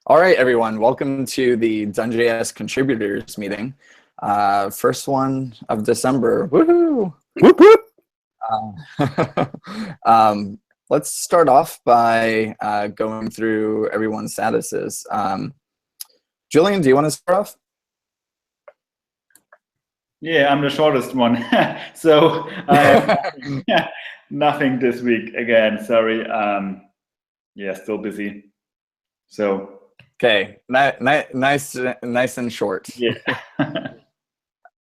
All right, everyone, welcome to the DoneJS contributors meeting. First one of December, woohoo! Whoop, whoop. Let's start off by going through everyone's statuses. Julian, do you want to start off? Yeah, I'm the shortest one. So I have nothing this week again, sorry. Yeah, still busy. So okay, nice and short. Yeah.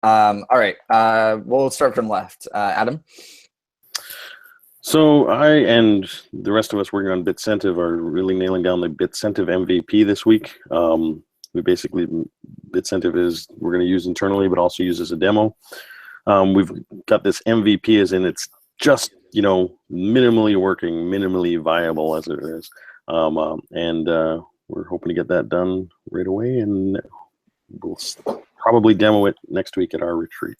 All right, we'll start from left. Adam? So I and the rest of us working on Bitcentive are really nailing down the Bitcentive MVP this week. We basically, Bitcentive is we're going to use internally, but also use as a demo. We've got this MVP as in it's just, minimally working, minimally viable as it is. We're hoping to get that done right away, and we'll probably demo it next week at our retreat.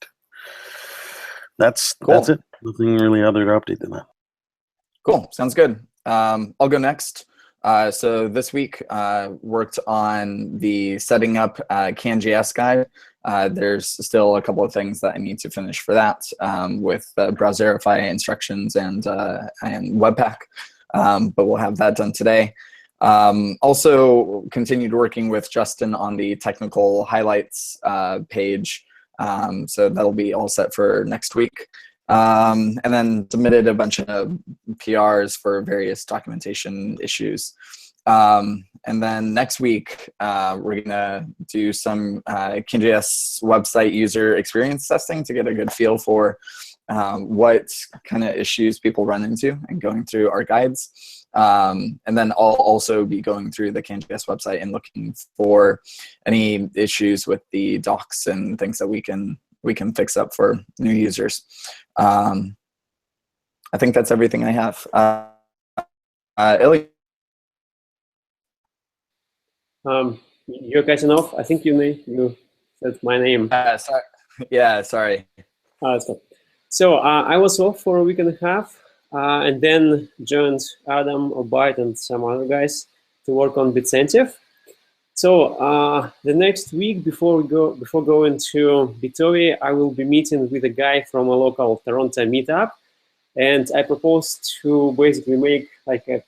That's cool. That's it. Nothing really other to update than that. Cool. Sounds good. I'll go next. So this week worked on the setting up CanJS guide. There's still a couple of things that I need to finish for that with browserify instructions and Webpack, but we'll have that done today. Also continued working with Justin on the technical highlights page. So that'll be all set for next week. And then submitted a bunch of PRs for various documentation issues. And then next week, we're gonna do some CanJS website user experience testing to get a good feel for what kind of issues people run into and going through our guides. And then I'll also be going through the CanJS website and looking for any issues with the docs and things that we can fix up for new users. I think that's everything I have. Ilya? You're catching off. I think you said my name. Sorry. Yeah, sorry. So I was off for a week and a half, and then joined Adam, Obite, and some other guys to work on Bitcentive. So the next week before going to Bitovi, I will be meeting with a guy from a local Toronto meetup, and I propose to basically make like a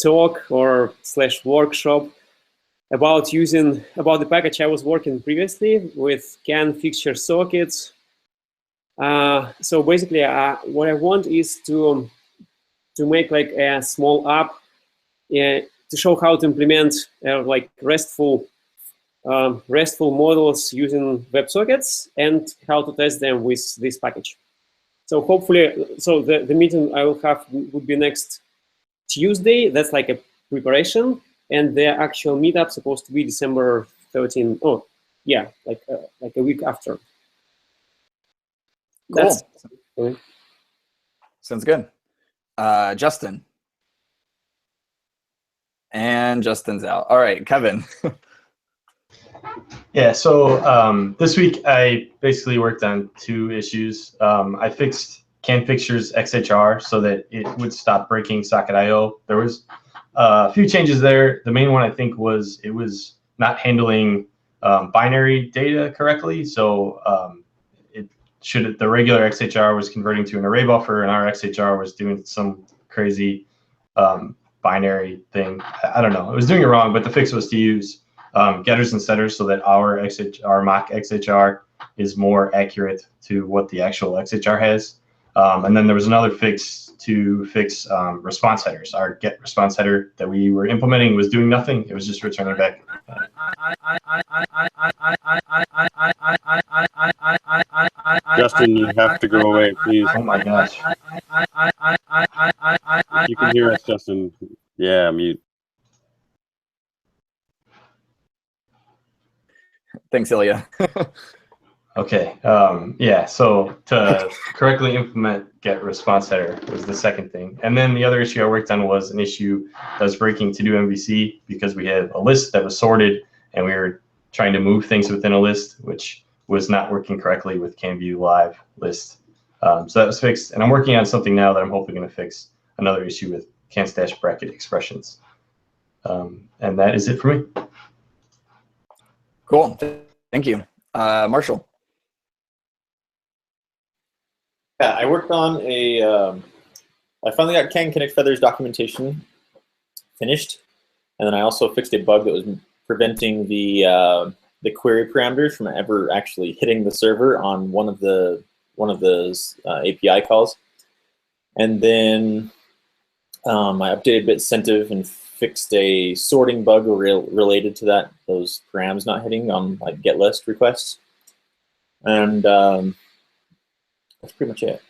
talk or / workshop about the package I was working previously with can fixture sockets. So basically, what I want is to make like a small app to show how to implement like RESTful models using WebSockets and how to test them with this package. So hopefully, the meeting I will have would be next Tuesday. That's like a preparation, and the actual meetup supposed to be December 13. Oh, yeah, like a week after. Cool. Sounds good. Justin. And Justin's out. All right, Kevin. Yeah, so this week I basically worked on 2 issues. I fixed CanFixtures XHR so that it would stop breaking socket.io. There was a few changes there. The main one I think was it was not handling binary data correctly. So the regular XHR was converting to an array buffer, and our XHR was doing some crazy binary thing. I don't know. It was doing it wrong, but the fix was to use getters and setters so that our mock XHR is more accurate to what the actual XHR has. And then there was another fix to fix response headers. Our get response header that we were implementing was doing nothing. It was just returning back. Justin, you have to go away, please. Oh my gosh. You can hear us, Justin. Yeah, mute. Thanks, Ilya. Okay, yeah, so to correctly implement get response header was the second thing. And then the other issue I worked on was an issue that was breaking to do MVC because we had a list that was sorted and we were trying to move things within a list, which was not working correctly with CanView Live list. So that was fixed, and I'm working on something now that I'm hopefully going to fix another issue with const bracket expressions. And that is it for me. Cool. Thank you. Marshall. Yeah, I worked on I finally got Can Connect Feathers documentation finished, and then I also fixed a bug that was preventing the query parameters from ever actually hitting the server on one of those API calls. And then I updated Bitcentive and fixed a sorting bug related to that, those params not hitting on like get list requests. And that's pretty much it.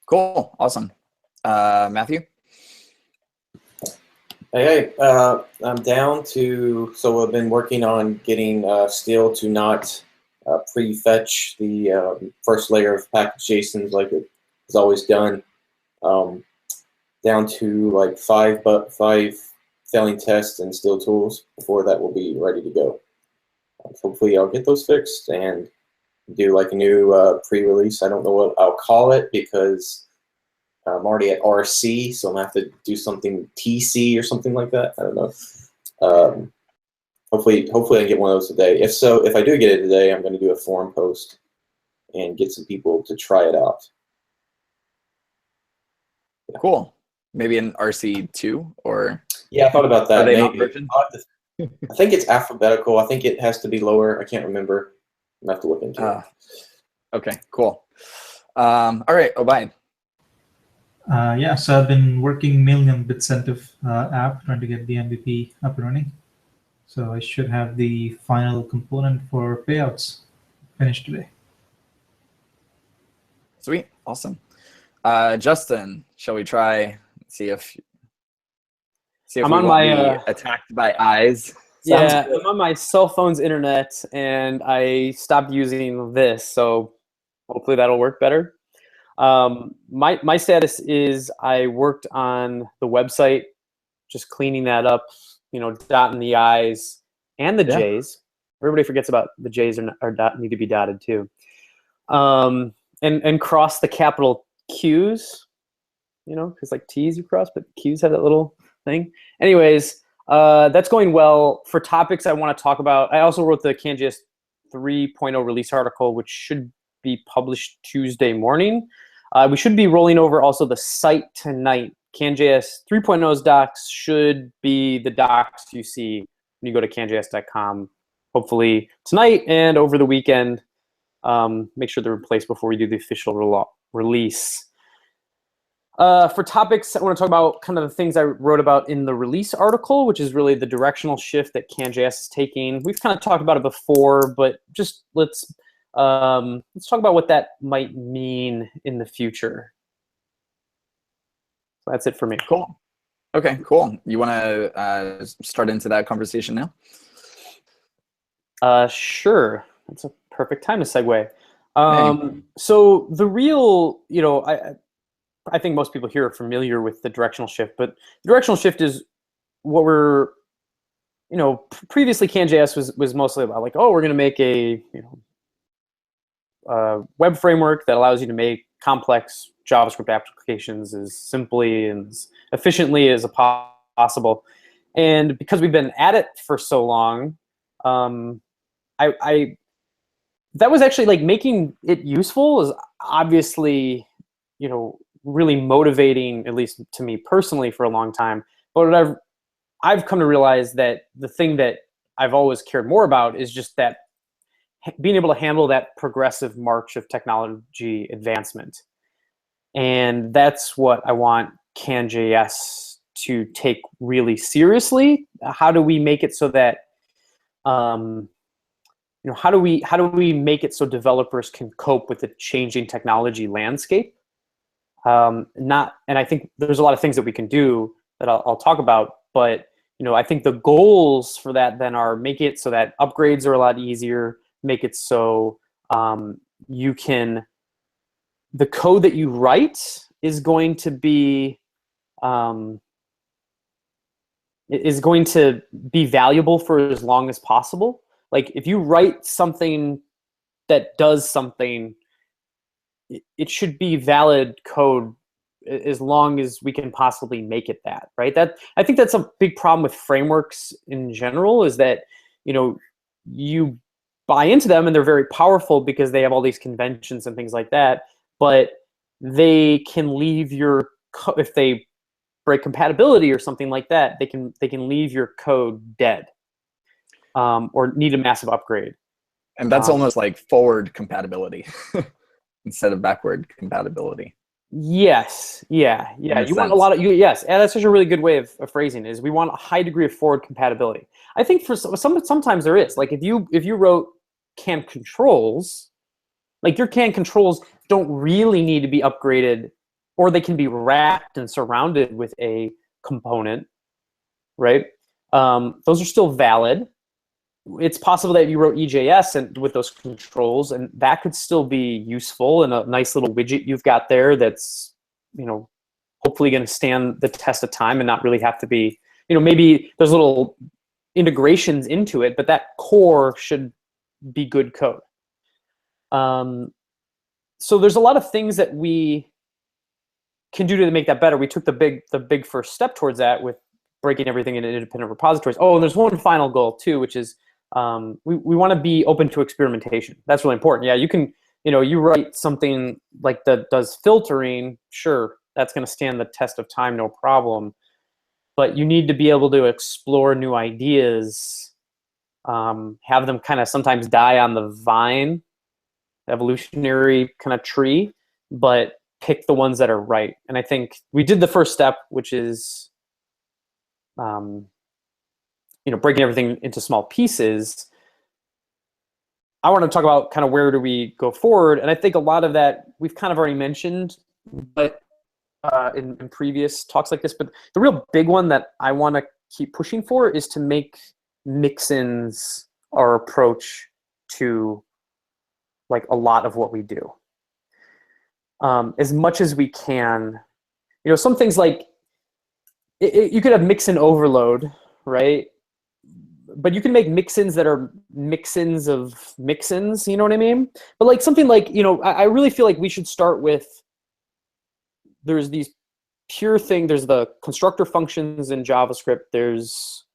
Cool. Awesome. Matthew? Hey, I'm down to, so I've been working on getting Steel to not prefetch the first layer of package JSONs like it was always done. Down to like five failing tests and Steel tools before that will be ready to go. Hopefully I'll get those fixed and do like a new pre-release. I don't know what I'll call it because I'm already at RC, so I'm gonna have to do something TC or something like that. I don't know. Hopefully I get one of those today. If so, if I do get it today, I'm gonna do a forum post and get some people to try it out. Yeah. Cool. Maybe an RC2 or? Yeah, I thought about that. Are they maybe. version? I think it's alphabetical. I think it has to be lower. I can't remember. I'm gonna have to look into it. Okay, cool. All right, Obaid. Yeah, so I've been working mainly on Bitcentive app, trying to get the MVP up and running. So I should have the final component for payouts finished today. Sweet, awesome. Justin, shall we try see if I'm we on won't my be attacked by eyes? Yeah, I'm on my cell phone's internet, and I stopped using this, so hopefully that'll work better. My status is I worked on the website, just cleaning that up, dotting the I's and the J's. Everybody forgets about the J's need to be dotted too. And cross the capital Q's, because like T's you cross, but Q's have that little thing. Anyways, that's going well. For topics I want to talk about, I also wrote the CanJS 3.0 release article, which should be published Tuesday morning. We should be rolling over also the site tonight. CanJS 3.0's docs should be the docs you see when you go to canjs.com, hopefully tonight and over the weekend. Make sure they're in place before we do the official release. For topics, I want to talk about kind of the things I wrote about in the release article, which is really the directional shift that CanJS is taking. We've kind of talked about it before, but just let's talk about what that might mean in the future. So that's it for me. Cool. Okay, cool. You want to start into that conversation now? Sure. That's a perfect time to segue. So the real, I think most people here are familiar with the directional shift, but the directional shift is what we're, previously CanJS was mostly about like, oh, we're going to make a, web framework that allows you to make complex JavaScript applications as simply and as efficiently as possible. And because we've been at it for so long, that was actually like making it useful is obviously, really motivating, at least to me personally, for a long time. But what I've come to realize that the thing that I've always cared more about is just that being able to handle that progressive march of technology advancement. And that's what I want CanJS to take really seriously. How do we make it so that, how do we make it so developers can cope with the changing technology landscape? And I think there's a lot of things that we can do that I'll talk about, but I think the goals for that then are make it so that upgrades are a lot easier, make it so the code that you write is going to be valuable for as long as possible. Like if you write something that does something, it should be valid code as long as we can possibly make it that, right? I think that's a big problem with frameworks in general, is that, you buy into them and they're very powerful because they have all these conventions and things like that, but they can leave if they break compatibility or something like that, they can leave your code dead, or need a massive upgrade. And that's almost like forward compatibility instead of backward compatibility. Yes. Yeah. You want a lot of yes. And that's such a really good way of phrasing it, is we want a high degree of forward compatibility. I think for sometimes there is, like, if you wrote CAN controls, like your CAN controls don't really need to be upgraded, or they can be wrapped and surrounded with a component, right? Those are still valid. It's possible that you wrote EJS and with those controls, and that could still be useful, and a nice little widget you've got there that's, hopefully going to stand the test of time and not really have to be, maybe there's little integrations into it, but that core should be good code. So there's a lot of things that we can do to make that better. We took the big first step towards that with breaking everything into independent repositories. Oh, and there's one final goal too, which is we want to be open to experimentation. That's really important. Yeah, you can, you write something like that does filtering, sure, that's going to stand the test of time, no problem. But you need to be able to explore new ideas, have them kind of sometimes die on the vine, evolutionary kind of tree, but pick the ones that are right. And I think we did the first step, which is breaking everything into small pieces. I want to talk about kind of where do we go forward, and I think a lot of that we've kind of already mentioned, but in previous talks like this. But the real big one that I want to keep pushing for is to make mix-ins our approach to like a lot of what we do, as much as we can. Some things like you could have mix-in overload, right? But you can make mix-ins that are mix-ins of mix-ins, you know what I mean? But like something like, I really feel like we should start with, there's these pure thing, there's the constructor functions in JavaScript, there's,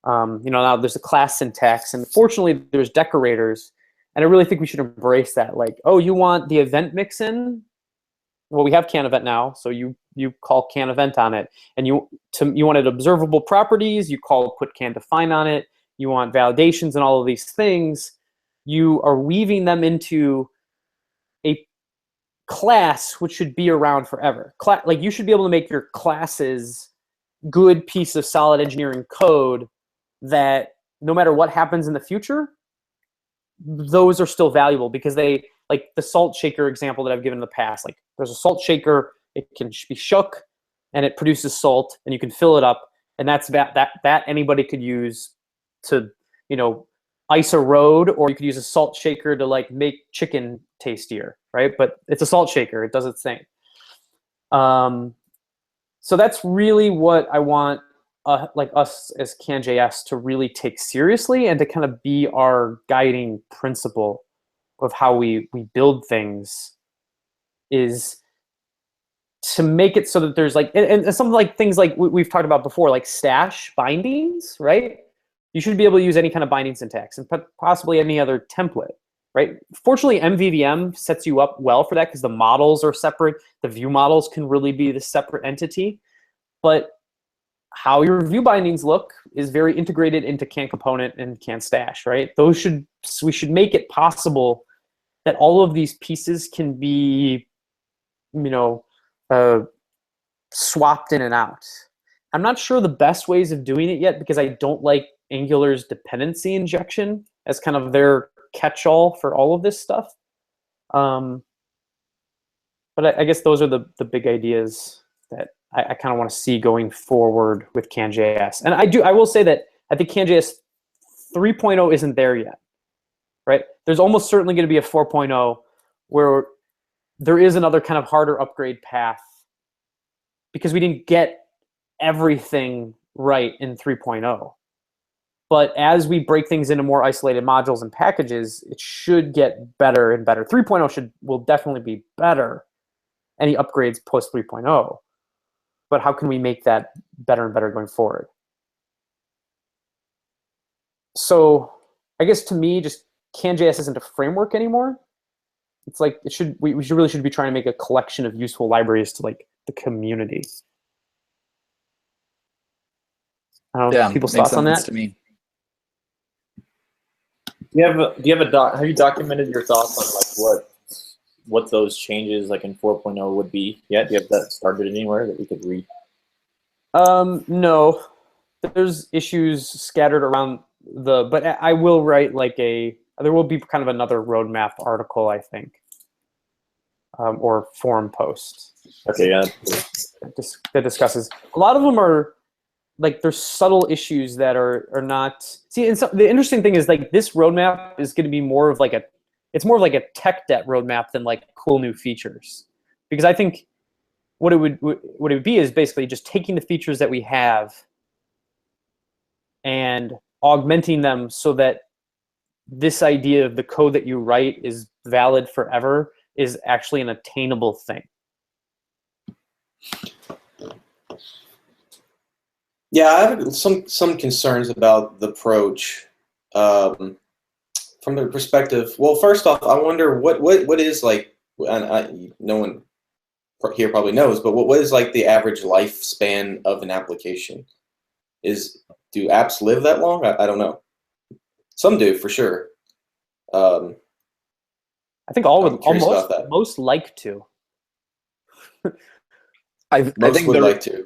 now there's a class syntax, and fortunately there's decorators. And I really think we should embrace that. Like, oh, you want the event mix-in? Well, we have CAN event now, so you call CAN event on it, and you wanted observable properties, you call put CAN define on it, you want validations and all of these things. You are weaving them into a class which should be around forever. Like, you should be able to make your classes good piece of solid engineering code that no matter what happens in the future, those are still valuable, because they, like the salt shaker example that I've given in the past, like there's a salt shaker, it can be shook and it produces salt, and you can fill it up, and that anybody could use to, ice a road, or you could use a salt shaker to like make chicken tastier, right? But it's a salt shaker, it does its thing. So that's really what I want like us as CanJS to really take seriously, and to kind of be our guiding principle of how we build things, is to make it so that there's like, and something like things like we've talked about before, like stash bindings, right? You should be able to use any kind of binding syntax, and possibly any other template, right? Fortunately, MVVM sets you up well for that, because the models are separate. The view models can really be the separate entity. But how your view bindings look is very integrated into CAN component and CAN stash, right? We should make it possible that all of these pieces can be, swapped in and out. I'm not sure the best ways of doing it yet, because I don't like Angular's dependency injection as kind of their catch-all for all of this stuff. But I guess those are the big ideas that I kind of want to see going forward with CanJS. And I will say that I think CanJS 3.0 isn't there yet, right? There's almost certainly going to be a 4.0 where there is another kind of harder upgrade path, because we didn't get everything right in 3.0. But as we break things into more isolated modules and packages, it should get better and better. 3.0 will definitely be better. any upgrades post 3.0. But how can we make that better and better going forward? So I guess to me, just CanJS isn't a framework anymore. It's like we really should be trying to make a collection of useful libraries to like the community. I don't know, Yeah, people's makes thoughts on sense that? to me. Do you have have you documented your thoughts on like what those changes like in 4.0 would be yet? Do you have that started anywhere that we could read? No, there's issues scattered around but I will write like there will be kind of another roadmap article, I think, or forum post. Okay, yeah. That discusses. A lot of them are like there's subtle issues that are not. See, and the interesting thing is like this roadmap is going to be more of like it's more of like a tech debt roadmap than like cool new features, because I think what it would be is basically just taking the features that we have and augmenting them so that this idea of the code that you write is valid forever is actually an attainable thing. Yeah, I have some concerns about the approach from the perspective. Well, first off, I wonder what is like, and no one here probably knows, but what is like the average lifespan of an application? Do apps live that long? I don't know. Some do for sure. I think most like to. I think would like to.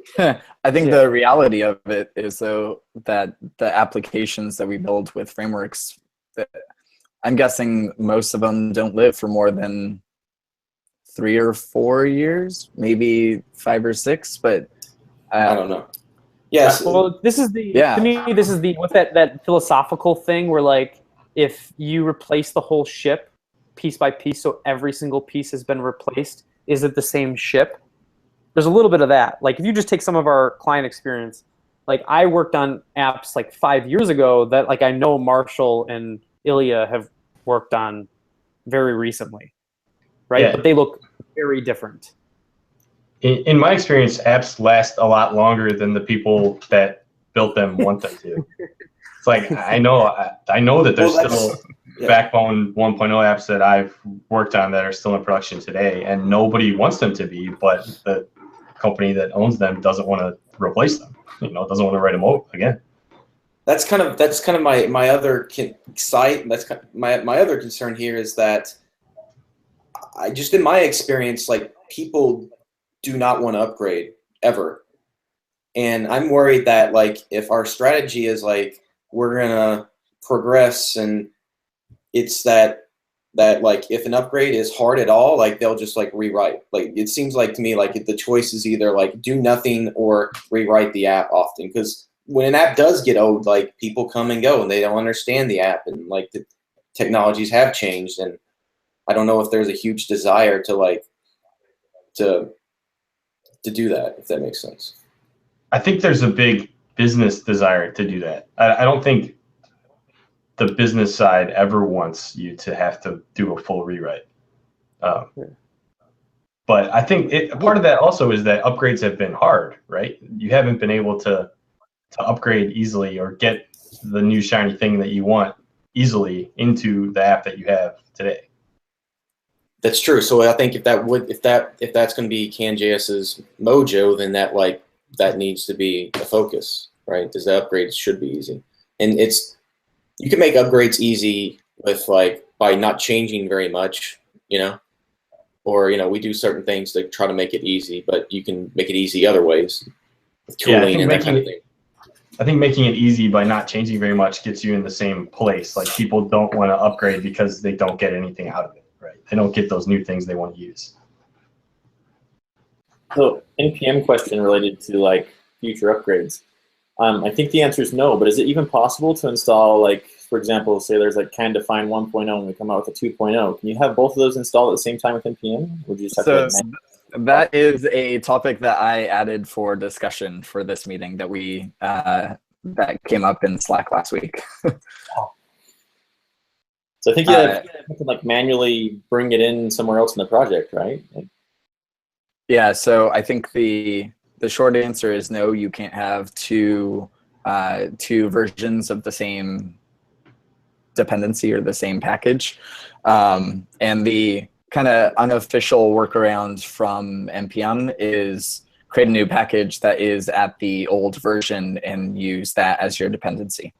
I think the reality of it is though that the applications that we build with frameworks, I'm guessing most of them don't live for more than 3 or 4 years, maybe 5 or 6, but I don't know. Yes. Well, this is to me, this is what's that philosophical thing where like if you replace the whole ship piece by piece, so every single piece has been replaced, is it the same ship? There's a little bit of that. Like if you just take some of our client experience, like I worked on apps like 5 years ago that like I know Marshall and Ilya have worked on very recently, right? Yeah. But they look very different. In my experience, apps last a lot longer than the people that built them want them to. It's like I know that there's still Backbone 1.0 apps that I've worked on that are still in production today, and nobody wants them to be, but the company that owns them doesn't want to replace them. Doesn't want to write them out again. That's kind of my other my other concern here is that in my experience, like people do not want to upgrade ever. And I'm worried that like if our strategy is like we're gonna progress and it's that like if an upgrade is hard at all, like they'll just like rewrite. Like it seems like to me like the choice is either like do nothing or rewrite the app often, because when an app does get old, like people come and go and they don't understand the app, and like the technologies have changed, and I don't know if there's a huge desire to like to do that, if that makes sense. I think there's a big business desire to do that. I don't think the business side ever wants you to have to do a full rewrite. But I think part of that also is that upgrades have been hard, right? You haven't been able to upgrade easily or get the new shiny thing that you want easily into the app that you have today. That's true. So I think if that's going to be CanJS's mojo, then that needs to be the focus, right? Because the upgrades should be easy, and you can make upgrades easy with like by not changing very much, or we do certain things to try to make it easy, but you can make it easy other ways, with tooling and that kind of thing. I think making it easy by not changing very much gets you in the same place. Like people don't want to upgrade because they don't get anything out of it. Right. They don't get those new things they want to use. So NPM question related to like future upgrades. I think the answer is no, but is it even possible to install, like, for example, say there's like CanDefine 1.0 and we come out with a 2.0. Can you have both of those installed at the same time with NPM? Or would you just have to that is a topic that I added for discussion for this meeting that we that came up in Slack last week. So I think you have to like manually bring it in somewhere else in the project, right? Yeah, so I think the short answer is no. You can't have two versions of the same dependency or the same package. And the kind of unofficial workaround from npm is create a new package that is at the old version and use that as your dependency.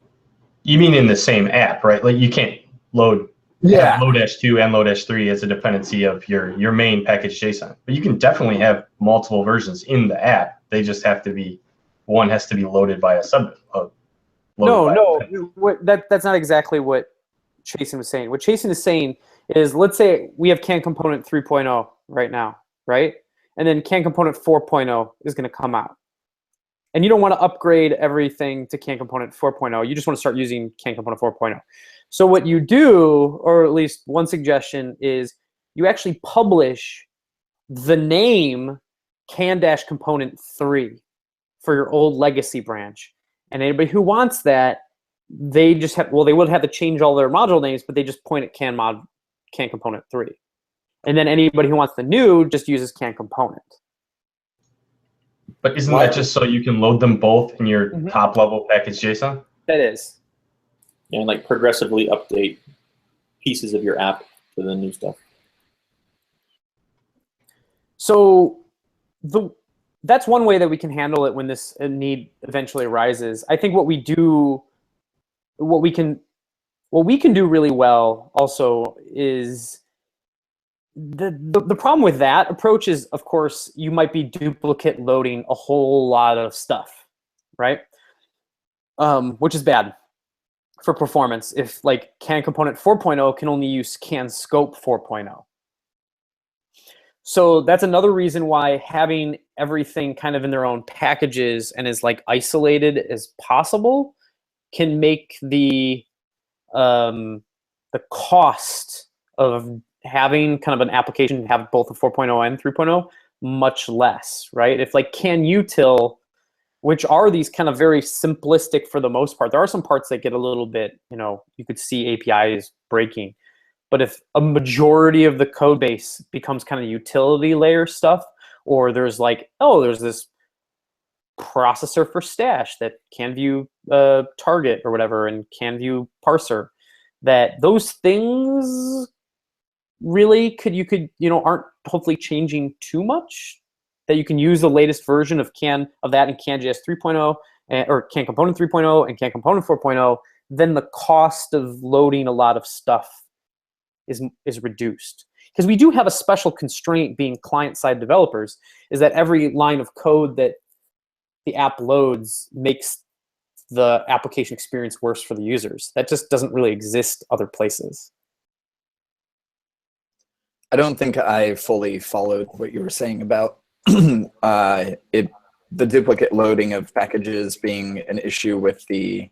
You mean in the same app, right? Like you can't load Yeah. have Lodash2 and Lodash3 as a dependency of your main package JSON. But you can definitely have multiple versions in the app. They just have to be, one has to be loaded by a sub. That's not exactly what Chasen was saying. What Chasen is saying is, let's say we have CAN component 3.0 right now, right? And then CAN component 4.0 is going to come out. And you don't want to upgrade everything to CAN component 4.0. You just want to start using CAN component 4.0. So what you do, or at least one suggestion, is you actually publish the name CAN-component 3 for your old legacy branch. And anybody who wants that, they just have, well, they would have to change all their module names, but they just point at CAN component 3. And then anybody who wants the new just uses CAN component. But isn't that just so you can load them both in your top level package JSON? That is. And like progressively update pieces of your app to the new stuff. So that's one way that we can handle it when this need eventually arises. I think what we can do really well also is the problem with that approach is, of course, you might be duplicate loading a whole lot of stuff, right? Which is bad for performance if like CAN component 4.0 can only use CAN scope 4.0. So that's another reason why having everything kind of in their own packages and as like isolated as possible can make the cost of having kind of an application have both a 4.0 and 3.0 much less, right? If like CAN util, which are these kind of very simplistic for the most part. There are some parts that get a little bit, you could see APIs breaking. But if a majority of the code base becomes kind of utility layer stuff, or there's like, oh, there's this processor for stash that can view target or whatever and can view parser, that those things really aren't hopefully changing too much, that you can use the latest version of that in CanJS 3.0 or CAN component 3.0 and CAN component 4.0, then the cost of loading a lot of stuff is reduced. Because we do have a special constraint being client-side developers, is that every line of code that the app loads makes the application experience worse for the users. That just doesn't really exist other places. I don't think I fully followed what you were saying about the duplicate loading of packages being an issue with the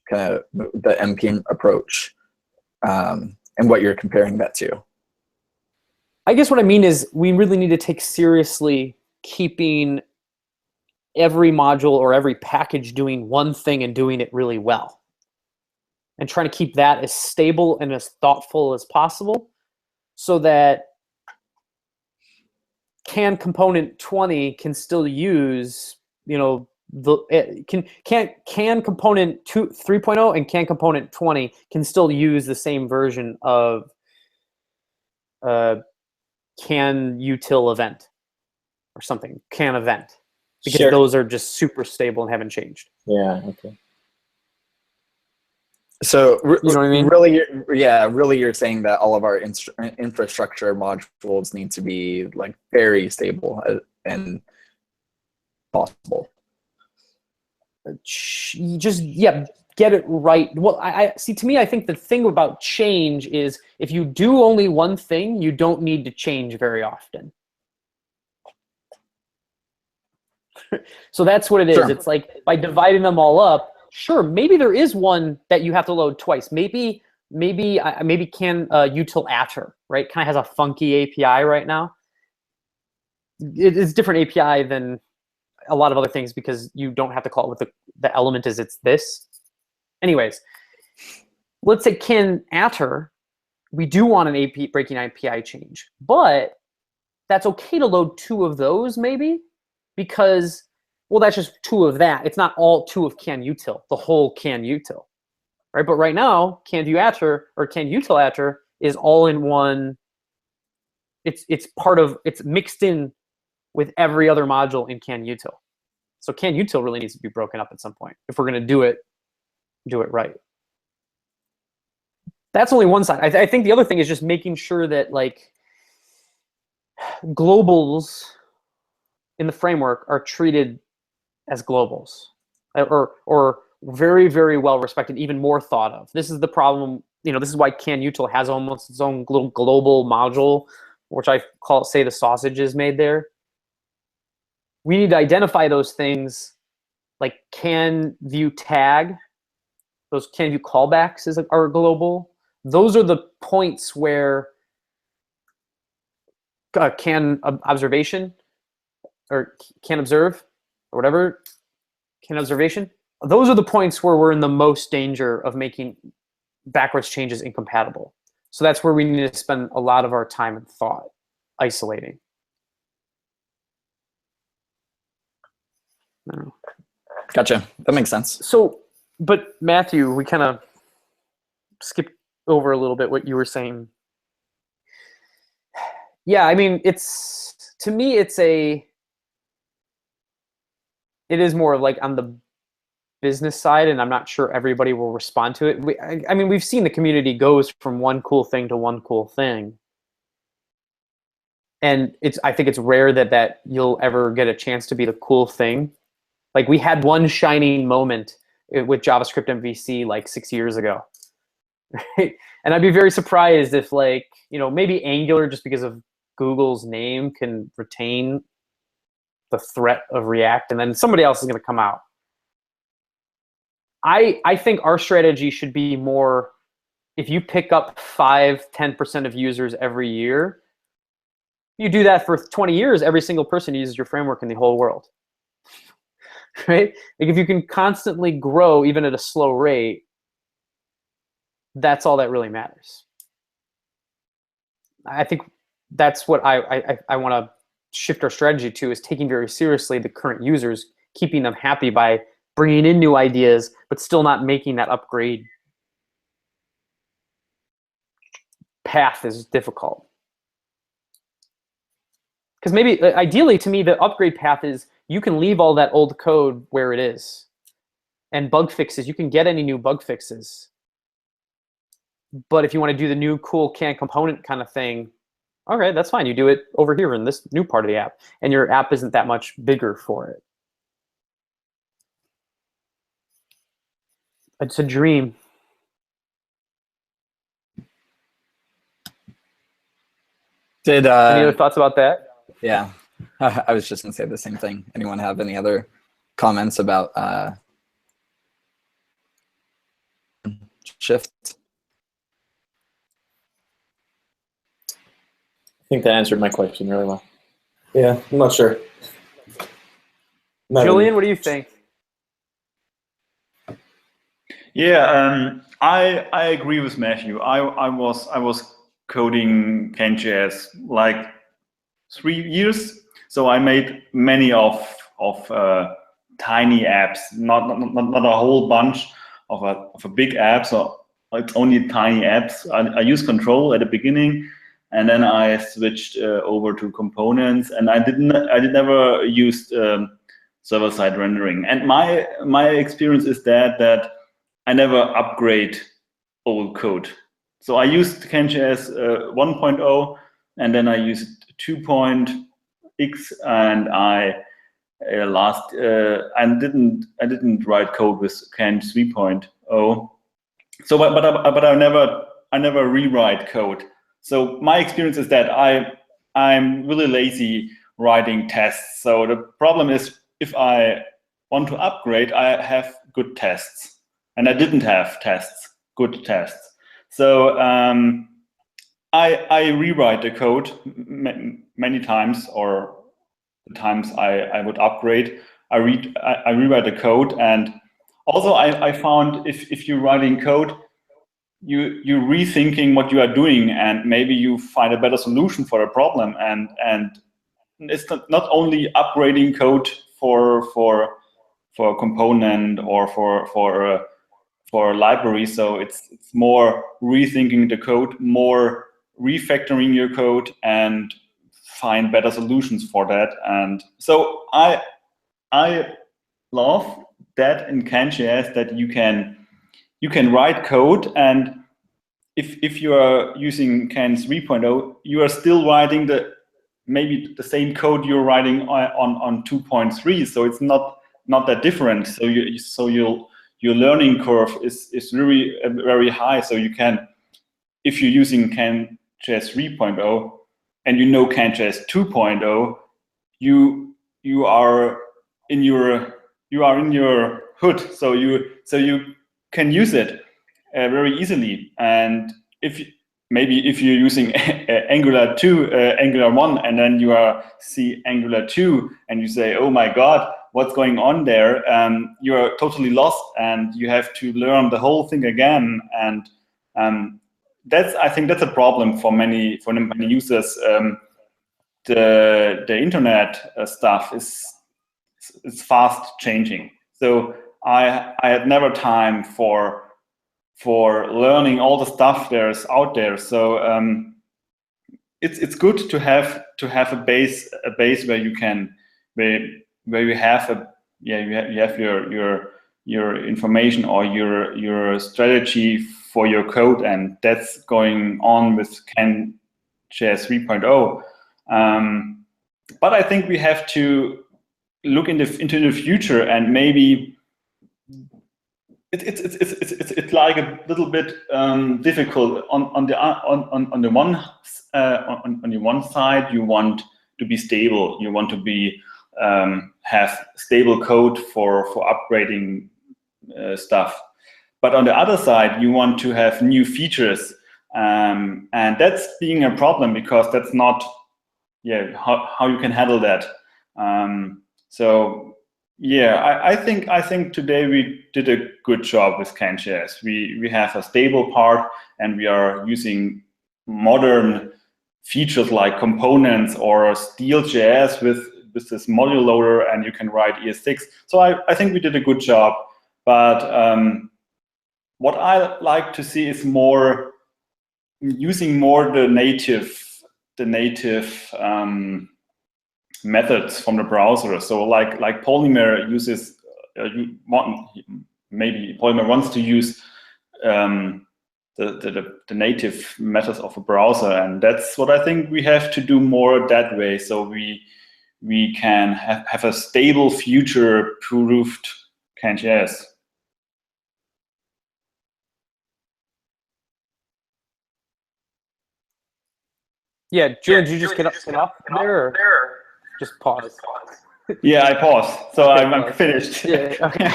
kind of the npm approach, and what you're comparing that to. I guess what I mean is we really need to take seriously keeping every module or every package doing one thing and doing it really well, and trying to keep that as stable and as thoughtful as possible, so that CAN component 20 can still use, CAN component 3.0 and CAN component 20 can still use the same version of CAN util event or something, CAN event, because Sure. those are just super stable and haven't changed. Yeah, okay. So You know what I mean? really you're saying that all of our infrastructure modules need to be like very stable and possible. Just get it right. Well, I see. To me, I think the thing about change is if you do only one thing, you don't need to change very often. So that's what it is. Sure. It's like by dividing them all up. Sure, maybe there is one that you have to load twice. Maybe CAN util atter, right? Kind of has a funky API right now. It's different API than a lot of other things because you don't have to call it with the element is it's this. Anyways, let's say CAN atter, we do want an breaking API change, but that's okay to load 2 of those maybe, because, well, that's just 2 of that. It's not all 2 of CAN-util, the whole CAN-util, right? But right now, CAN-view-attr or CAN-util-attr is all in one. It's mixed in with every other module in CAN-util. So CAN-util really needs to be broken up at some point if we're going to do it right. That's only one side. I think the other thing is just making sure that like globals in the framework are treated as globals, or very, very well respected, even more thought of. This is the problem. This is why CAN-util has almost its own little global module, which I say the sausage is made there. We need to identify those things like CAN-view tag, those CAN-view callbacks are global. Those are the points where CAN observation or CAN observe or whatever, CAN observation. Those are the points where we're in the most danger of making backwards changes incompatible. So that's where we need to spend a lot of our time and thought isolating. No. Gotcha. That makes sense. So, but Matthew, we kind of skipped over a little bit what you were saying. Yeah, I mean, to me, it is more like on the business side, and I'm not sure everybody will respond to it. I mean, we've seen the community goes from one cool thing to one cool thing. And I think it's rare that you'll ever get a chance to be the cool thing. Like we had one shining moment with JavaScript MVC like 6 years ago. Right? And I'd be very surprised if maybe Angular, just because of Google's name, can retain the threat of React, and then somebody else is going to come out. I think our strategy should be more, if you pick up 5-10% of users every year, you do that for 20 years, every single person uses your framework in the whole world. Right? Like if you can constantly grow, even at a slow rate, that's all that really matters. I think that's what I want to shift our strategy to, is taking very seriously the current users, keeping them happy by bringing in new ideas, but still not making that upgrade path as difficult. Because maybe, ideally to me, the upgrade path is you can leave all that old code where it is. And bug fixes, you can get any new bug fixes. But if you want to do the new cool CAN component kind of thing, okay, that's fine. You do it over here in this new part of the app. And your app isn't that much bigger for it. It's a dream. Any other thoughts about that? Yeah, I was just going to say the same thing. Anyone have any other comments about shift? I think that answered my question really well. Yeah, I'm not sure. Julian, what do you think? Yeah, I agree with Matthew. I was coding CAN.js like 3 years, so I made many of tiny apps, not a whole bunch of a big app. So it's only tiny apps. I used control at the beginning, and then I switched over to components, and I never used server-side rendering. And my experience is that I never upgrade old code. So I used CAN.js 1.0, and then I used 2.x, and I didn't write code with CAN 3.0. So, but I never rewrite code. So my experience is that I'm really lazy writing tests. So the problem is, if I want to upgrade, I have good tests, and I didn't have good tests. So I rewrite the code many times, or the times I would upgrade. I rewrite the code, and also I found if you're writing code, you rethinking what you are doing, and maybe you find a better solution for a problem. And it's not only upgrading code for a component or for a library. So it's more rethinking the code, more refactoring your code, and find better solutions for that. And so I love that in CanJS that you can write code, and if you are using Can 3.0, you are still writing maybe the same code you're writing on 2.3. So it's not that different. So your learning curve is really very high. So you can, if you're using CanJS 3.0 and you know CanJS 2.0, you are in your hood. So you can use it very easily. And if you're using Angular 2, Angular 1, and then you see Angular 2, and you say, oh my God, what's going on there? You are totally lost, and you have to learn the whole thing again. And I think that's a problem for many users. The internet stuff is fast changing. So I had never time for learning all the stuff there's out there. So it's good to have a base where you can where you have you have your information or your strategy for your code, and that's going on with CanJS 3.0. But I think we have to look into the future, and maybe it's like a little bit difficult. On the one side, you want to be stable. You want to be have stable code for upgrading stuff. But on the other side, you want to have new features, and that's being a problem, because that's not how you can handle that. So yeah, I think today we did a good job with CanJS. We have a stable part, and we are using modern features like components or Steel.js with this module loader, and you can write ES6. So I think we did a good job. But what I like to see is more using more the native methods from the browser. So like Polymer uses, maybe Polymer wants to use the native methods of a browser, and that's what I think we have to do more that way. So we can have a stable future-proofed CanJS. Yeah, Julian, did you just get off there, or just pause? Yeah, I paused, so Okay, I'm finished. Yeah. Okay.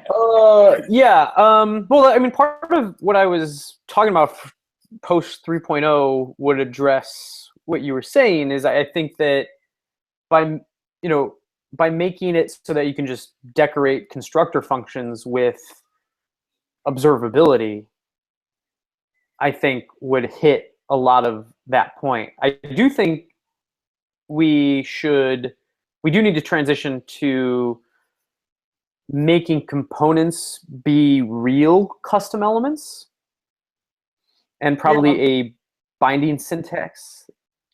Well, I mean, part of what I was talking about post 3.0 would address what you were saying. Is I think that by making it so that you can just decorate constructor functions with observability, I think would hit a lot of that point. I do think we do need to transition to making components be real custom elements, and probably a binding syntax.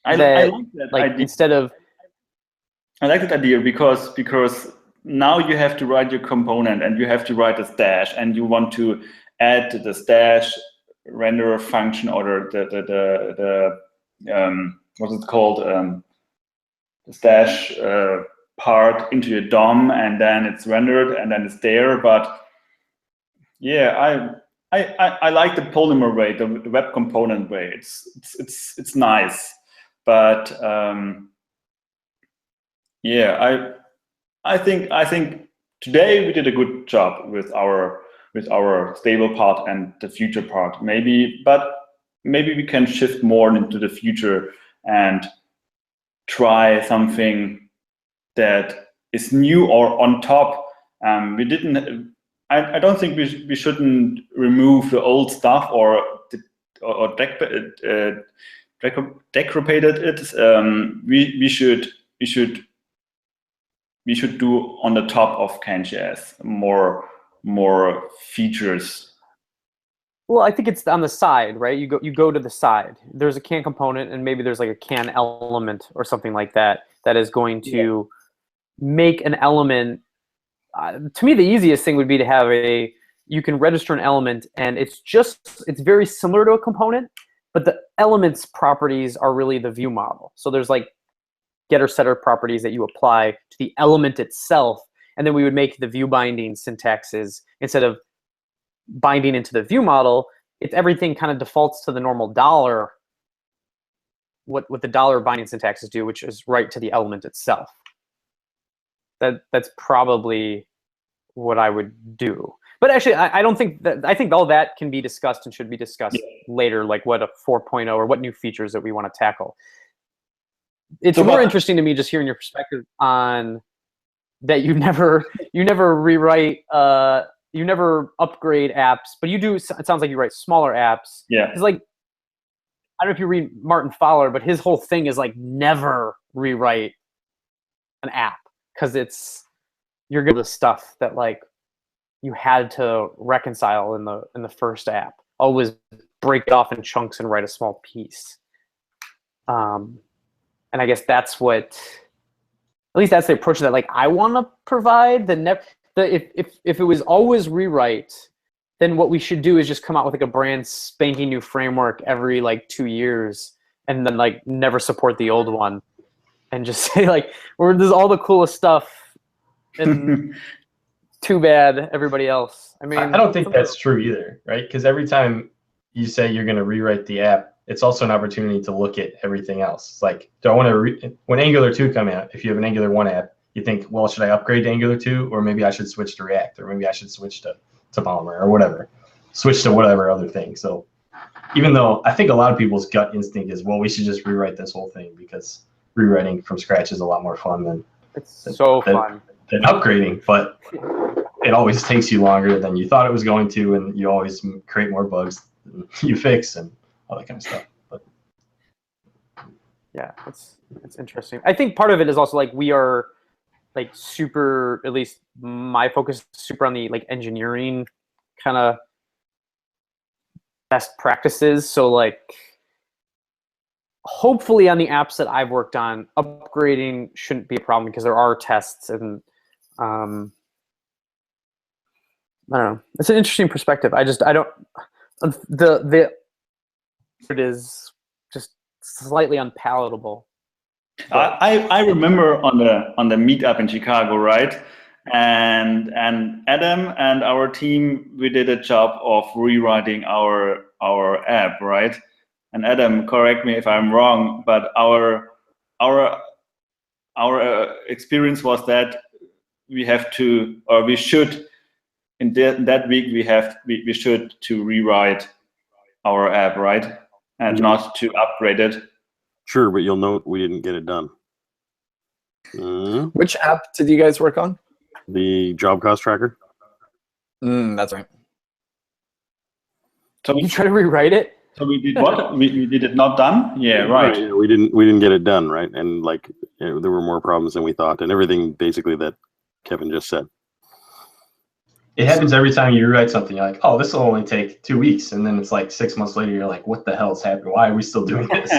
I like that idea. Instead of, I like that idea because now you have to write your component, and you have to write a stash, and you want to add the stash renderer function, or the what's it called, the stash part into your DOM, and then it's rendered, and then it's there. But yeah, I like the Polymer way, the web component way. It's nice, but yeah, I think today we did a good job with our stable part and the future part. Maybe we can shift more into the future and try something that is new or on top. I I don't think we shouldn't remove the old stuff or deprecated it. We should do on the top of CanJS more features. Well, I think it's on the side, right? You go to the side. There's a can component, and maybe there's like a can element or something like that that is going to make an element. To me, the easiest thing would be to have you can register an element, and it's very similar to a component, but the element's properties are really the view model. So there's like getter setter properties that you apply to the element itself, and then we would make the view binding syntaxes instead of binding into the view model. If everything kind of defaults to the normal dollar, what the dollar binding syntaxes do, which is write to the element itself. That's probably what I would do. But actually, I don't think that. I think all that can be discussed and should be discussed later, like what a 4.0 or what new features that we want to tackle. It's more interesting to me just hearing your perspective on that. You never rewrite. You never upgrade apps, but you do. It sounds like you write smaller apps. Yeah. It's like, I don't know if you read Martin Fowler, but his whole thing is like never rewrite an app because you're good with stuff that like you had to reconcile in the first app. Always break it off in chunks and write a small piece. And I guess that's at least that's the approach that like I want to provide. If it was always rewrite, then what we should do is just come out with like a brand spanking new framework every like 2 years, and then like never support the old one, and just say like there's all the coolest stuff, and too bad everybody else. I mean, I don't think that's true either, right? Because every time you say you're going to rewrite the app, it's also an opportunity to look at everything else. It's like, do I want to when Angular 2 come out, if you have an Angular 1 app, you think, well, should I upgrade to Angular 2, or maybe I should switch to React, or maybe I should switch to Polymer or whatever, switch to whatever other thing. So even though I think a lot of people's gut instinct is, well, we should just rewrite this whole thing because rewriting from scratch is a lot more fun than upgrading, but it always takes you longer than you thought it was going to, and you always create more bugs than you fix and all that kind of stuff. But yeah, it's interesting. I think part of it is also like we are like super, at least my focus is super on the like engineering kind of best practices. So like hopefully on the apps that I've worked on, upgrading shouldn't be a problem because there are tests, and I don't know. It's an interesting perspective. It is just slightly unpalatable. I remember on the meetup in Chicago, right? And Adam and our team, we did a job of rewriting our app, right? And Adam, correct me if I'm wrong, but our experience was that we have to, or we should, in that week we should to rewrite our app, right? And not to upgrade it. Sure, but you'll note we didn't get it done. Which app did you guys work on? The job cost tracker. That's right. So you try to rewrite it? So we did what? we did it not done? Yeah, right. Yeah, we didn't get it done, right? And like there were more problems than we thought, and everything basically that Kevin just said. It happens every time you rewrite something. You're like, oh, this will only take 2 weeks, and then it's like 6 months later. You're like, what the hell is happening? Why are we still doing this?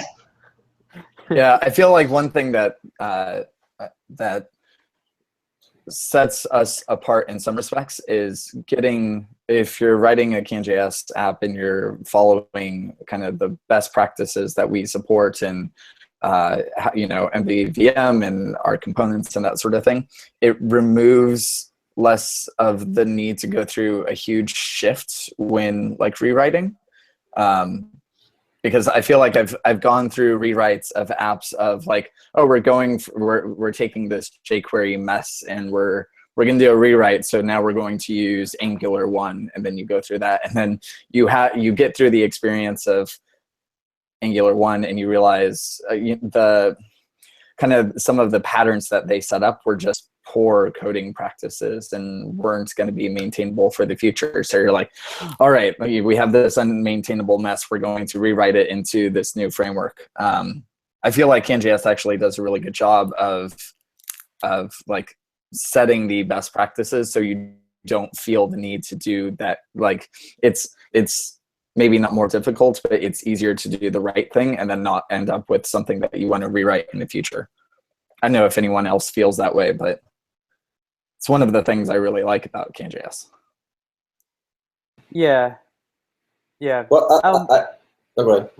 Yeah, I feel like one thing that that sets us apart in some respects is if you're writing a CanJS app and you're following kind of the best practices that we support and MVVM and our components and that sort of thing, it removes less of the need to go through a huge shift when like rewriting. Because I feel like I've gone through rewrites of apps of like, oh, we're taking this jQuery mess and we're going to do a rewrite. So now we're going to use Angular 1, and then you go through that, and then you get through the experience of Angular 1, and you realize the kind of some of the patterns that they set up were just poor coding practices and weren't going to be maintainable for the future. So you're like, all right, we have this unmaintainable mess. We're going to rewrite it into this new framework. I feel like CanJS actually does a really good job of like setting the best practices so you don't feel the need to do that. Like it's maybe not more difficult, but it's easier to do the right thing and then not end up with something that you want to rewrite in the future. I don't know if anyone else feels that way, but it's one of the things I really like about CanJS. Yeah. Yeah. Well, oh, go ahead.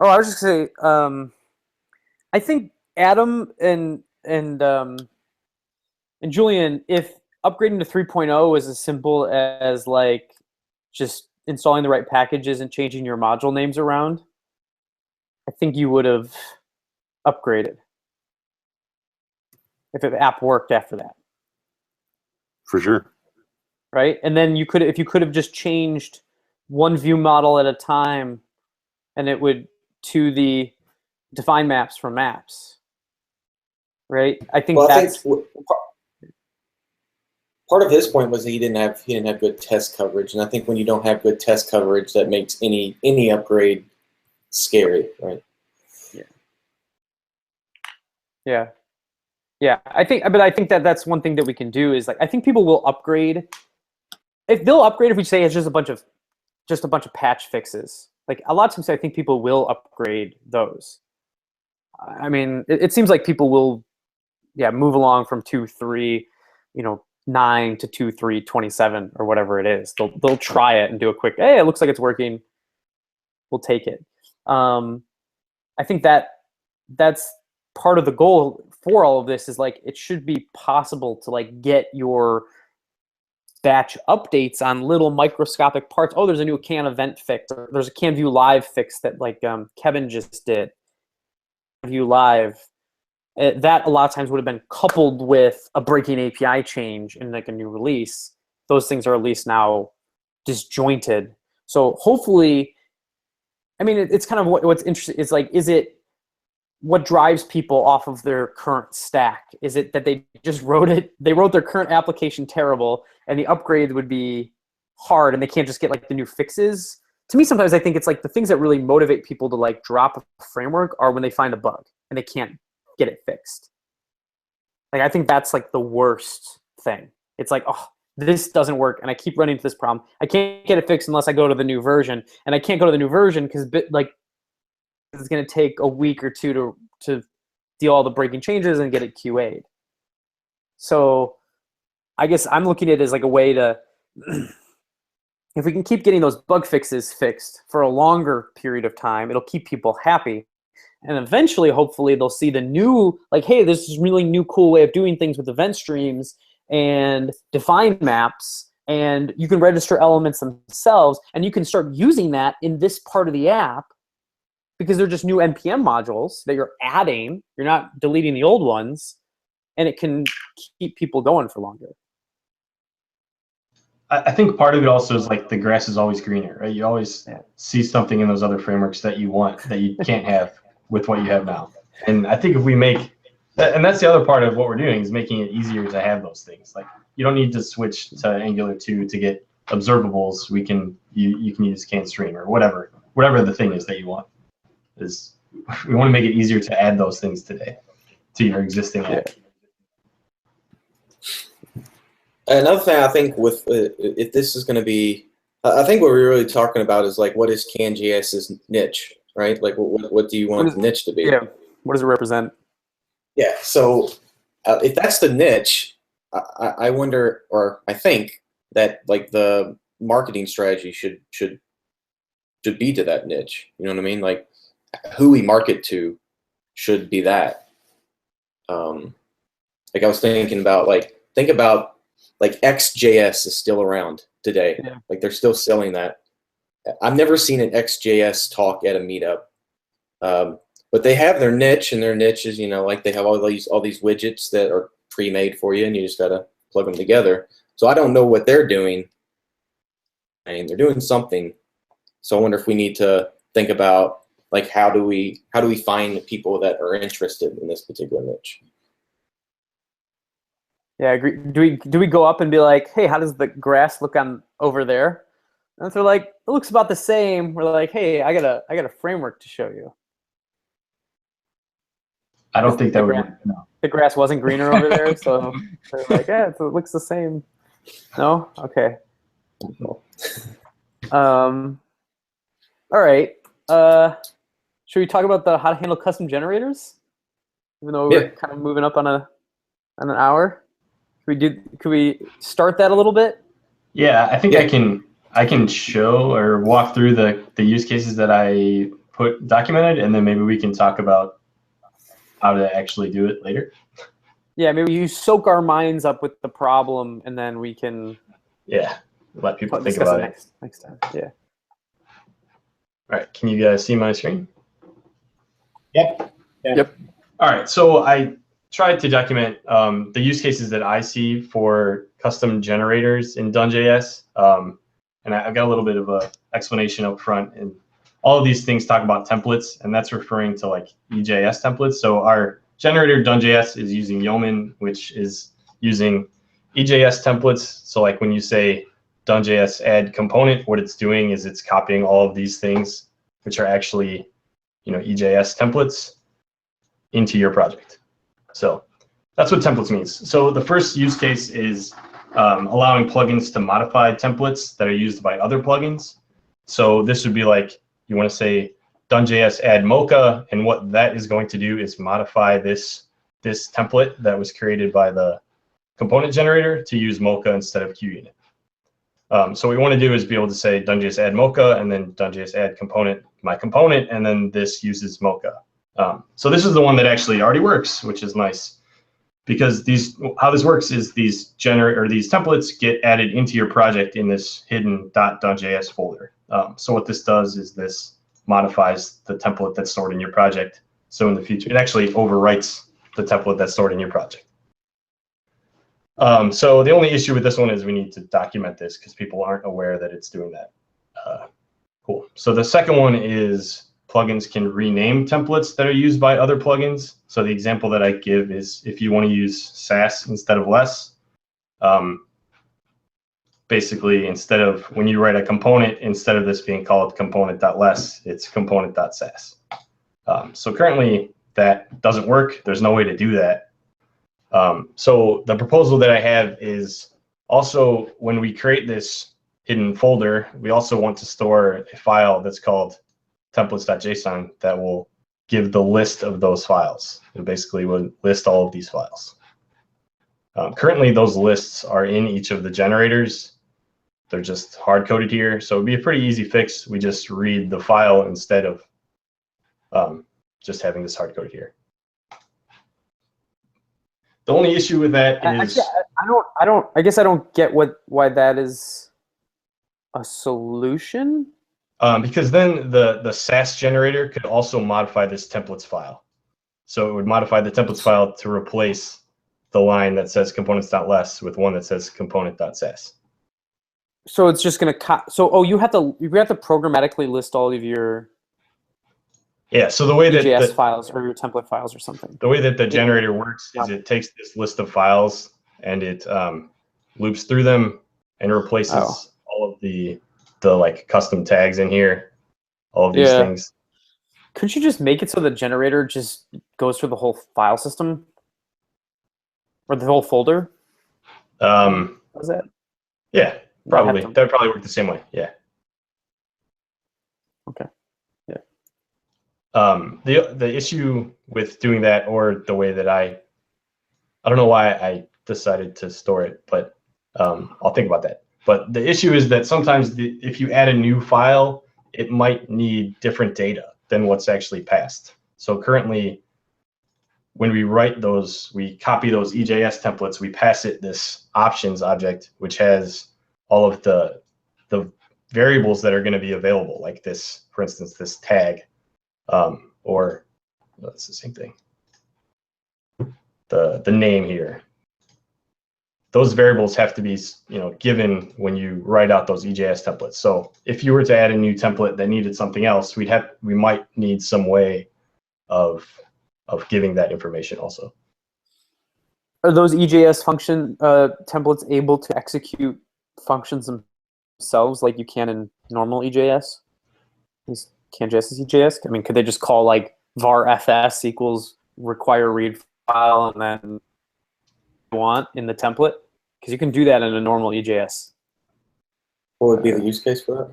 Oh, I was just gonna say, I think Adam and Julian, if upgrading to 3.0 is as simple as like just installing the right packages and changing your module names around, I think you would have upgraded if the app worked after that. For sure. Right? And then if you could have just changed one view model at a time, and it would to the define maps from maps. Right? I think that's part of his point was that he didn't have good test coverage, and I think when you don't have good test coverage, that makes any upgrade scary, right? Yeah. I think that's one thing that we can do is like I think people will upgrade. If they'll upgrade, if we say it's just a bunch of patch fixes, like a lot of times I think people will upgrade those. I mean, it seems like people will, move along from 2.3, 9 to 2.3.27 or whatever it is. They'll try it and do a quick, hey, it looks like it's working. We'll take it. I think that's part of the goal for all of this is like it should be possible to like get your batch updates on little microscopic parts. Oh, there's a new can event fix. Or there's a can view live fix that like Kevin just did. View live. That a lot of times would have been coupled with a breaking API change in like a new release. Those things are at least now disjointed. So hopefully, I mean, it's kind of what's interesting is like, is it what drives people off of their current stack? Is it that they just wrote their current application terrible and the upgrade would be hard and they can't just get like the new fixes? To me, sometimes I think it's like the things that really motivate people to like drop a framework are when they find a bug and they can't get it fixed. Like, I think that's like the worst thing. It's like, oh, this doesn't work and I keep running into this problem. I can't get it fixed unless I go to the new version, and I can't go to the new version because like it's going to take a week or two to deal all the breaking changes and get it QA'd. So I guess I'm looking at it as like a way to, if we can keep getting those bug fixes fixed for a longer period of time, it'll keep people happy. And eventually, hopefully, they'll see the new, like, hey, this is really new, cool way of doing things with event streams and define maps, and you can register elements themselves, and you can start using that in this part of the app because they're just new NPM modules that you're adding. You're not deleting the old ones, and it can keep people going for longer. I think part of it also is like the grass is always greener, right? You always see something in those other frameworks that you want that you can't have with what you have now. And I think if we make, and that's the other part of what we're doing is making it easier to have those things. Like you don't need to switch to Angular 2 to get observables. You can use CanStream or whatever the thing is that you want. Is we want to make it easier to add those things today to your existing app. Another thing I think with if this is going to be, I think what we're really talking about is like what is CanJS's niche, right? Like what do you want the niche to be? Yeah. What does it represent? Yeah. So if that's the niche, I wonder, or I think that like the marketing strategy should be to that niche. You know what I mean? Like who we market to should be that. Like I was thinking about think about like XJS is still around today. Yeah. Like they're still selling that. I've never seen an XJS talk at a meetup. But they have their niche, and their niche is, like they have all these widgets that are pre-made for you, and you just gotta plug them together. So I don't know what they're doing. I mean, they're doing something. So I wonder if we need to think about like how do we find people that are interested in this particular niche? Yeah, I agree. Do we go up and be like, hey, how does the grass look on over there? And if they're like, it looks about the same. We're like, hey, I got a framework to show you. I don't think that would work. No. The grass wasn't greener over there, so they're like, yeah, it looks the same. No? Okay. Cool. All right. Should we talk about how to handle custom generators? Even though we're kind of moving up on an hour. Could we start that a little bit? Yeah, I think I can show or walk through the use cases that I documented, and then maybe we can talk about how to actually do it later. Yeah, maybe you soak our minds up with the problem, and then we can let people think about it next time. Yeah. All right, can you guys see my screen? Yep. Yep. All right, so I tried to document the use cases that I see for custom generators in DoneJS, and I've got a little bit of a explanation up front. And all of these things talk about templates, and that's referring to like EJS templates. So our generator DoneJS is using Yeoman, which is using EJS templates. So like when you say DoneJS add component, what it's doing is it's copying all of these things, which are actually, EJS templates, into your project. So that's what templates means. So the first use case is allowing plugins to modify templates that are used by other plugins. So this would be like, you want to say DoneJS add Mocha, and what that is going to do is modify this template that was created by the component generator to use Mocha instead of QUnit. So what we want to do is be able to say DoneJS add Mocha, and then DoneJS add component, my component, and then this uses Mocha. So this is the one that actually already works, which is nice, because how this works is these templates get added into your project in this hidden .donejs folder. So what this does is this modifies the template that's stored in your project. So in the future, it actually overwrites the template that's stored in your project. So the only issue with this one is we need to document this because people aren't aware that it's doing that. Cool. So the second one is plugins can rename templates that are used by other plugins. So the example that I give is if you want to use Sass instead of less, basically instead of when you write a component, instead of this being called component.less, it's component.sass. So currently that doesn't work. There's no way to do that. So the proposal that I have is also when we create this hidden folder, we also want to store a file that's called templates.json that will give the list of those files. It basically will list all of these files. Currently, those lists are in each of the generators. They're just hard-coded here, so it'd be a pretty easy fix. We just read the file instead of just having this hard-coded here. The only issue with that is actually, I guess I don't get why that is a solution. Because then the Sass generator could also modify this templates file. So it would modify the templates file to replace the line that says components.less with one that says component.sass. So it's just going to you have to programmatically list all of your so the way that EJS files or your template files or something. The way that the generator works is it takes this list of files and it loops through them and replaces all of the like custom tags in here, all of these things. Couldn't you just make it so the generator just goes through the whole file system or the whole folder? Was that? Yeah, probably. That would probably work the same way. Yeah. Okay. Yeah. The issue with doing that, or the way that I don't know why I decided to store it, but I'll think about that. But the issue is that sometimes if you add a new file, it might need different data than what's actually passed. So currently, when we write those, we copy those EJS templates, we pass it this options object, which has all of the variables that are going to be available, like this, for instance, this tag, or that's the same thing. The name here. Those variables have to be, given when you write out those EJS templates. So if you were to add a new template that needed something else, we might need some way of giving that information also. Are those EJS function templates able to execute functions themselves like you can in normal EJS? CanJS is EJS? I mean, could they just call like var fs equals require read file and then want in the template? Because you can do that in a normal EJS. What would be the use case for that?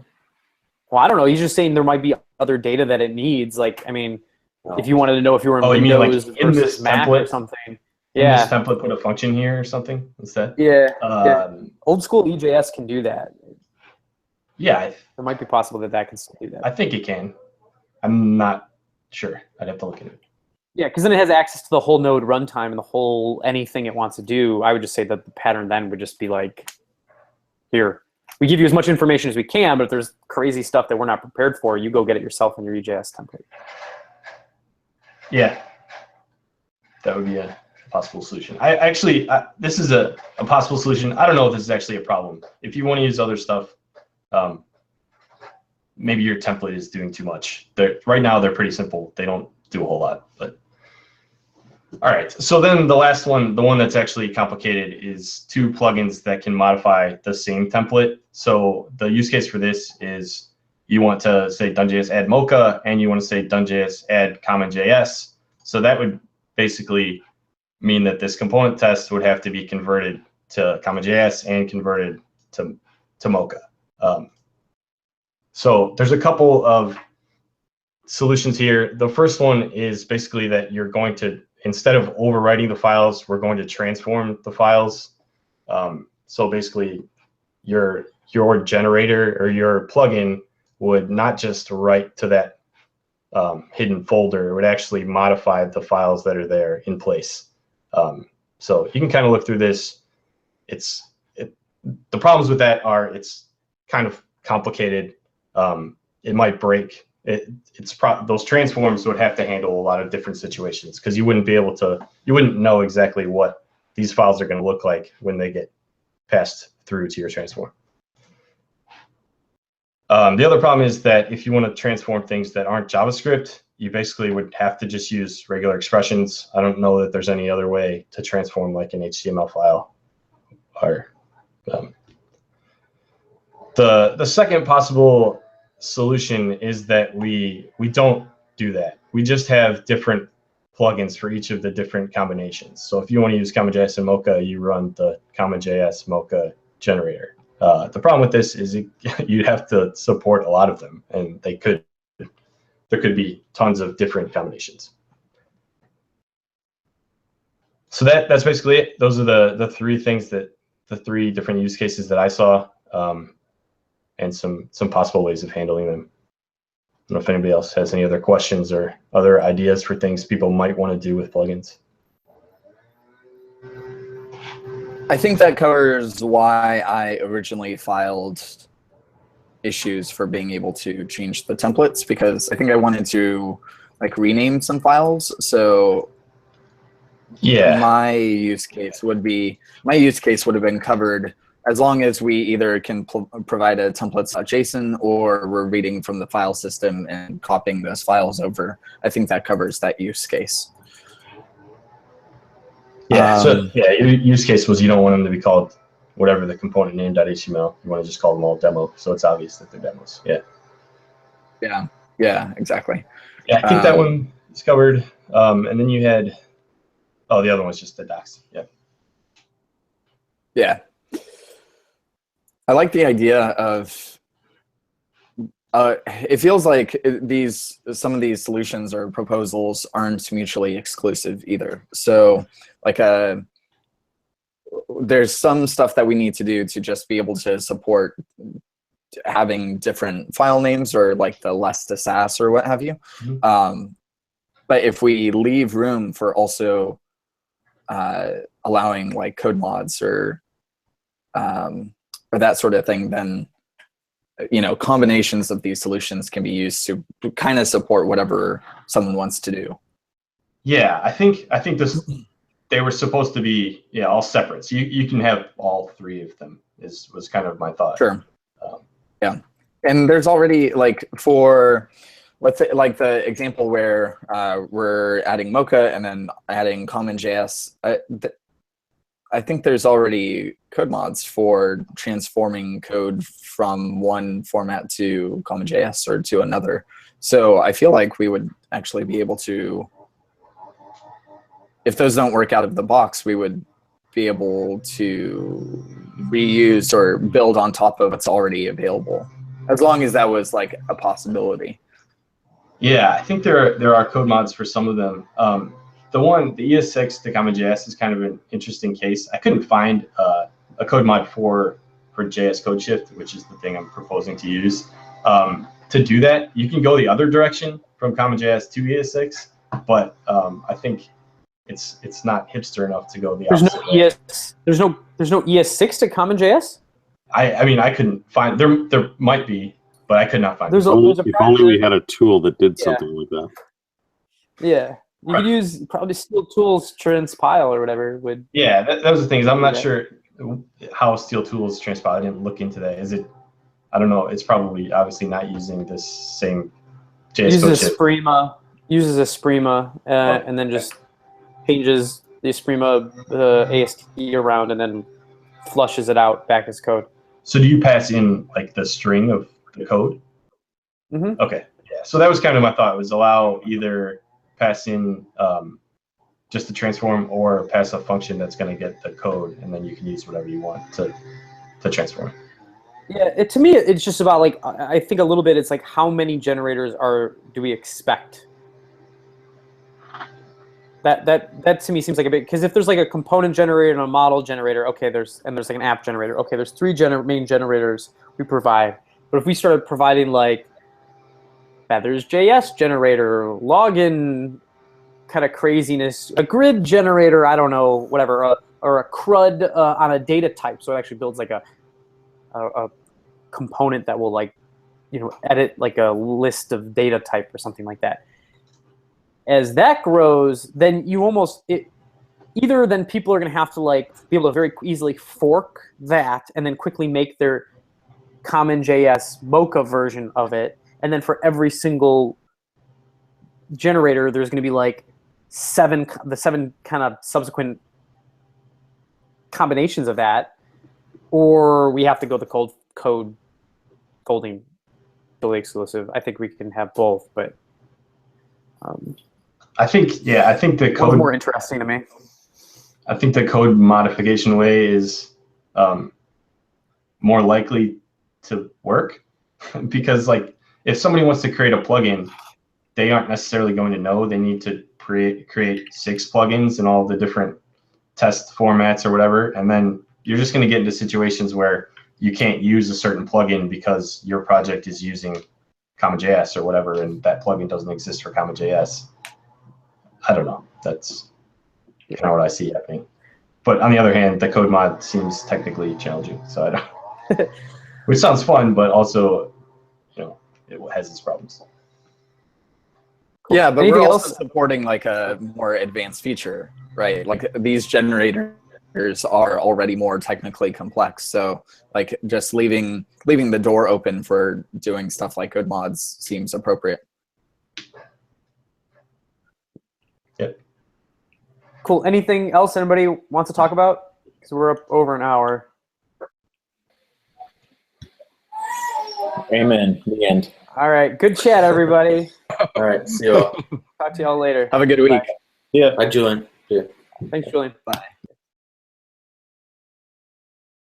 Well, I don't know. He's just saying there might be other data that it needs. Like, I mean, Oh. if you wanted to know if you were in Oh, you mean like Windows in versus this Mac or template? something. In Yeah. this template, put a function here or something instead. Yeah. Um, Old school EJS can do that. yeah, It might be possible that that can still do that. I think it can. I'm not sure. I'd have to look at it. Yeah, because then it has access to the whole node runtime and the whole anything it wants to do. I would just say that the pattern then would just be like, here, we give you as much information as we can, but if there's crazy stuff that we're not prepared for, you go get it yourself in your EJS template. Yeah, that would be a possible solution. This is a possible solution. I don't know if this is actually a problem. If you want to use other stuff, maybe your template is doing too much. Right now, they're pretty simple. They don't do a whole lot. But all right. So then the last one, the one that's actually complicated, is two plugins that can modify the same template. So the use case for this is you want to say DoneJS add Mocha, and you want to say DoneJS add CommonJS. So that would basically mean that this component test would have to be converted to CommonJS and converted to Mocha. So there's a couple of solutions here. The first one is basically that you're going to, instead of overwriting the files, we're going to transform the files. So basically your generator or your plugin would not just write to that hidden folder, it would actually modify the files that are there in place. So you can kind of look through this. The problems with that are it's kind of complicated. It might break. Those transforms would have to handle a lot of different situations because you wouldn't know exactly what these files are going to look like when they get passed through to your transform. The other problem is that if you want to transform things that aren't JavaScript, you basically would have to just use regular expressions. I don't know that there's any other way to transform like an HTML file. Or the second possible solution is that we don't do that. We just have different plugins for each of the different combinations. So if you want to use CommonJS and Mocha, you run the CommonJS Mocha generator. The problem with this is you'd have to support a lot of them, and there could be tons of different combinations. So that's basically it. Those are the three things the three different use cases that I saw, and some possible ways of handling them. I don't know if anybody else has any other questions or other ideas for things people might want to do with plugins. I think that covers why I originally filed issues for being able to change the templates, because I think I wanted to like rename some files. So yeah, my use case would have been covered as long as we either can provide a templates.json or we're reading from the file system and copying those files over. I think that covers that use case. Yeah. Your use case was you don't want them to be called whatever the component name.html. You want to just call them all demo, so it's obvious that they're demos. Yeah. Yeah, exactly. Yeah, I think that one is covered. And then you had, the other one's just the docs. Yeah. Yeah. I like the idea of, it feels like some of these solutions or proposals aren't mutually exclusive either. So like there's some stuff that we need to do to just be able to support having different file names or like the less to Sass or what have you. Mm-hmm. But if we leave room for also allowing like code mods or that sort of thing, then combinations of these solutions can be used to kind of support whatever someone wants to do. Yeah, I think they were supposed to be all separate. So you can have all three of them was kind of my thought. Sure. Yeah, and there's already like for let's say like the example where we're adding Mocha and then adding CommonJS. I think there's already code mods for transforming code from one format to CommonJS or to another. So I feel like we would actually be able to, if those don't work out of the box, we would be able to reuse or build on top of what's already available, as long as that was like a possibility. Yeah, I think there are code mods for some of them. The ES6 to CommonJS is kind of an interesting case. I couldn't find a code mod for JS code shift, which is the thing I'm proposing to use. To do that, you can go the other direction from CommonJS to ES6, but I think it's not hipster enough to go the opposite way. There's no ES6 to CommonJS? I mean, I couldn't find, there might be, but I could not find it. There's If only we had a tool that did something like that. Yeah. You could use probably Steel Tools transpile or whatever. Yeah, that was the thing. Is I'm not sure how Steel Tools transpile. I didn't look into that. Is it? I don't know. It's probably obviously not using this same JS code shift. Uses a Sprema and then just changes the Sprema AST around and then flushes it out back as code. So do you pass in like the string of the code? Mm-hmm. Okay. Yeah. So that was kind of my thought, was allow either pass in just the transform or pass a function that's going to get the code, and then you can use whatever you want to transform. Yeah, to me, it's just about like, I think a little bit, it's like how many generators do we expect? That to me seems like a bit, because if there's like a component generator and a model generator, okay, there's like an app generator, okay, there's three main generators we provide. But if we started providing like Feathers JS generator, login kind of craziness, a grid generator, I don't know, whatever, or a CRUD on a data type, so it actually builds like a component that will like, edit like a list of data type or something like that. As that grows, then you either then people are going to have to like be able to very easily fork that and then quickly make their CommonJS Mocha version of it. And then for every single generator, there's going to be like the seven kind of subsequent combinations of that. Or we have to go the code fully exclusive. I think we can have both, but I think the code one's more interesting to me. I think the code modification way is more likely to work because like if somebody wants to create a plugin, they aren't necessarily going to know they need to create 6 plugins in all the different test formats or whatever, and then you're just going to get into situations where you can't use a certain plugin because your project is using CommonJS or whatever, and that plugin doesn't exist for CommonJS. I don't know. That's kind of what I see happening. But on the other hand, the code mod seems technically challenging, so I don't. Which sounds fun, but also, it has its problems. Cool. Yeah, but Anything we're else? also supporting like a more advanced feature, right? Like these generators are already more technically complex, so like just leaving the door open for doing stuff like code mods seems appropriate. Yep. Cool. Anything else anybody wants to talk about? Because we're up over an hour. Amen. The end. All right. Good chat, everybody. All right. See you all. Talk to y'all later. Have a good week. Yeah. Bye, Julian. See ya. Thanks, Julian. Bye.